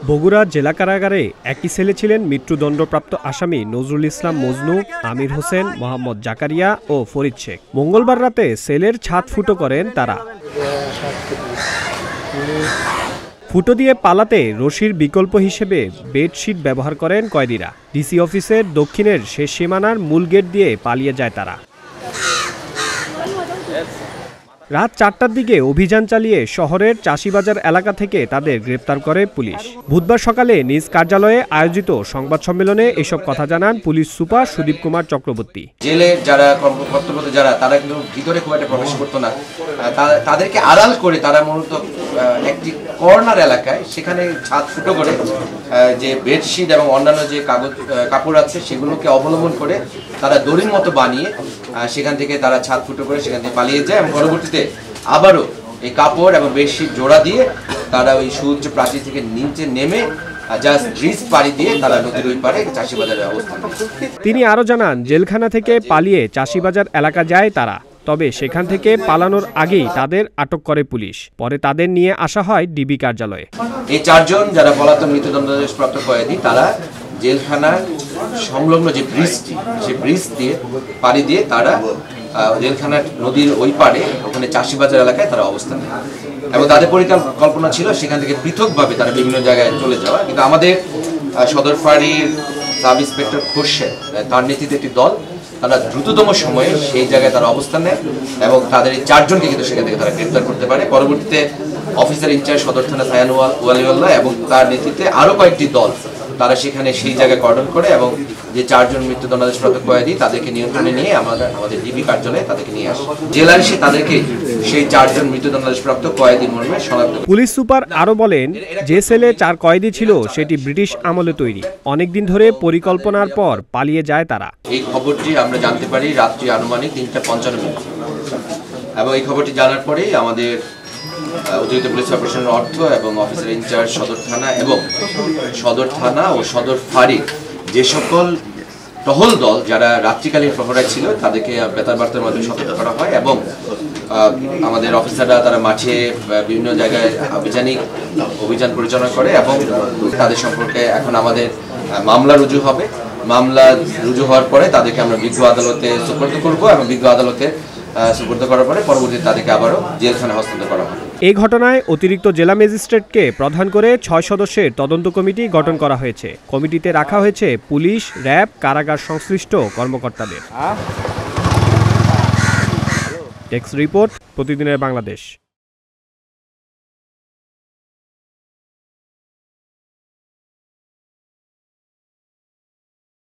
বগুড়া জেলা কারাগারে একই সেলে ছিলেন মৃত্যুদণ্ডপ্রাপ্ত আসামি নজরুল ইসলাম মজনু, আমির হোসেন, মোহাম্মদ জাকারিয়া ও ফরিদ শেখ। মঙ্গলবার রাতে সেলের ছাদ ফুটো করেন তারা। ফুটো দিয়ে পালাতে রশির বিকল্প হিসেবে বেডশিট ব্যবহার করেন কয়েদিরা। ডিসি অফিসের দক্ষিণের শেষ সীমানার মূল গেট দিয়ে পালিয়ে যায় তারা। রাত ৪টার দিকে অভিযান চালিয়ে শহরের চাষিবাজার এলাকা থেকে তাদের গ্রেপ্তার করে পুলিশ। বুধবার সকালে নিজ কার্যালয়ে আয়োজিত সংবাদ সম্মেলনে এসব কথা জানান পুলিশ সুপার সুদীপ কুমার চক্রবর্তী। জেলে যারা কর্মকর্তা যারা তারা কিন্তু ভিতরে খুব একটা প্রবেশ করতো না, তাদেরকে আড়াল করে তারা মূলত একটি কর্নার এলাকায় সেখানে ছাদ ফুটো করে যে বেডশিট এবং অন্যান্য যে কাপড় আছে সেগুলোকে অবলম্বন করে তারা দড়ির মতো বানিয়ে সেখান থেকে তারা ছাদ ফুটো করে সেখান থেকে পালিয়ে যায় এবং পরবর্তীতে আবারও এই কাপড় এবং বেডশিট জোড়া দিয়ে তারা ওই সুউচ্চ প্রাচীর থেকে নিচে নেমে জাস্ট ব্রিজ পাড়ি দিয়ে তারা নদীর ওই পারে চাষিবাজারের অবস্থান। তিনি আরও জানান, জেলখানা থেকে পালিয়ে চাষিবাজার এলাকা যায় তারা, তবে সেখান থেকে পালানোর আগেই তাদের আটক করে পুলিশ। পরে তাদের নিয়ে আসা হয় ডিবি কার্যালয়ে। এই চারজন যারা পলাতক মৃত্যুদণ্ডপ্রাপ্ত কয়েদি তারা জেলখানার সংলগ্ন যে ব্রিজটি সেই ব্রিজ দিয়ে পাড়ি দিয়ে তারা জেলখানার নদীর ওই পারে ওখানে চাষিবাজার এলাকায় তারা অবস্থান নেয় এবং তাদের পরিকল্পনা ছিল সেখান থেকে পৃথকভাবে তারা বিভিন্ন জায়গায় চলে যাওয়া। কিন্তু আমাদের সদর ফাঁড়ির সাব ইন্সপেক্টর খোরশেদ তার নেতৃত্বে একটি দল তারা দ্রুততম সময়ে সেই জায়গায় তারা অবস্থান নেয় এবং তাদের এই চারজনকে কিন্তু সেখান থেকে তারা গ্রেপ্তার করতে পারে। পরবর্তীতে অফিসার ইনচার্জ সদর থানা সায়ান ওয়ালিউল্লাহ এবং তার নেতৃত্বে আরো কয়েকটি দল তারা সেখানে সেই জায়গায় কর্ডন করে এবং যে চারজন মৃত্যুদণ্ডপ্রাপ্ত কয়েদি তাদেরকে নিয়ন্ত্রণে নিয়ে আমাদের ডিবি কার্যালয়ে তাদেরকে নিয়ে আসে। জেলার সে তাদেরকে সেই চারজন মৃত্যুদণ্ডপ্রাপ্ত কয়েদি মর্মে শনাক্ত। পুলিশ সুপার আরো বলেন, যে সেলে 4 কয়েদি ছিল সেটি ব্রিটিশ আমলে তৈরি। অনেকদিন ধরে পরিকল্পনার পর পালিয়ে যায় তারা। এই খবরটি আমরা জানতে পারি রাত্রি আনুমানিক 3:55 এবং এই খবরটি জানার পরেই আমাদের অতিরিক্ত পুলিশ অপারেশনের অর্থ এবং অফিসার ইনচার্জ সদর থানা এবং সদর থানা ও সদর ফাঁড়ির যে সকল টহল দল যারা রাত্রিকালীন প্রহরায় ছিল তাদেরকে বেতার বার্তার মাধ্যমে সতর্ক করা হয় এবং আমাদের অফিসাররা তারা মাঠে বিভিন্ন জায়গায় অভিযান পরিচালনা করে এবং তাদের সম্পর্কে এখন আমাদের মামলা রুজু হবে। মামলা রুজু হওয়ার পরে তাদেরকে আমরা বিজ্ঞ আদালতে সুপর্দ করব এবং বিজ্ঞ আদালতে সুপর্দ করার পরে পরবর্তীতে তাদেরকে আবারও জেলখানায় হস্তান্তর করা হবে। এই ঘটনায় অতিরিক্ত জেলা ম্যাজিস্ট্রেটকে প্রধান করে 6 সদস্যের তদন্ত কমিটি গঠন করা হয়েছে। কমিটিতে রাখা হয়েছে পুলিশ, র্যাব, কারাগার সংশ্লিষ্ট কর্মকর্তাদের। ডেস্ক রিপোর্ট, প্রতিদিনের বাংলাদেশ।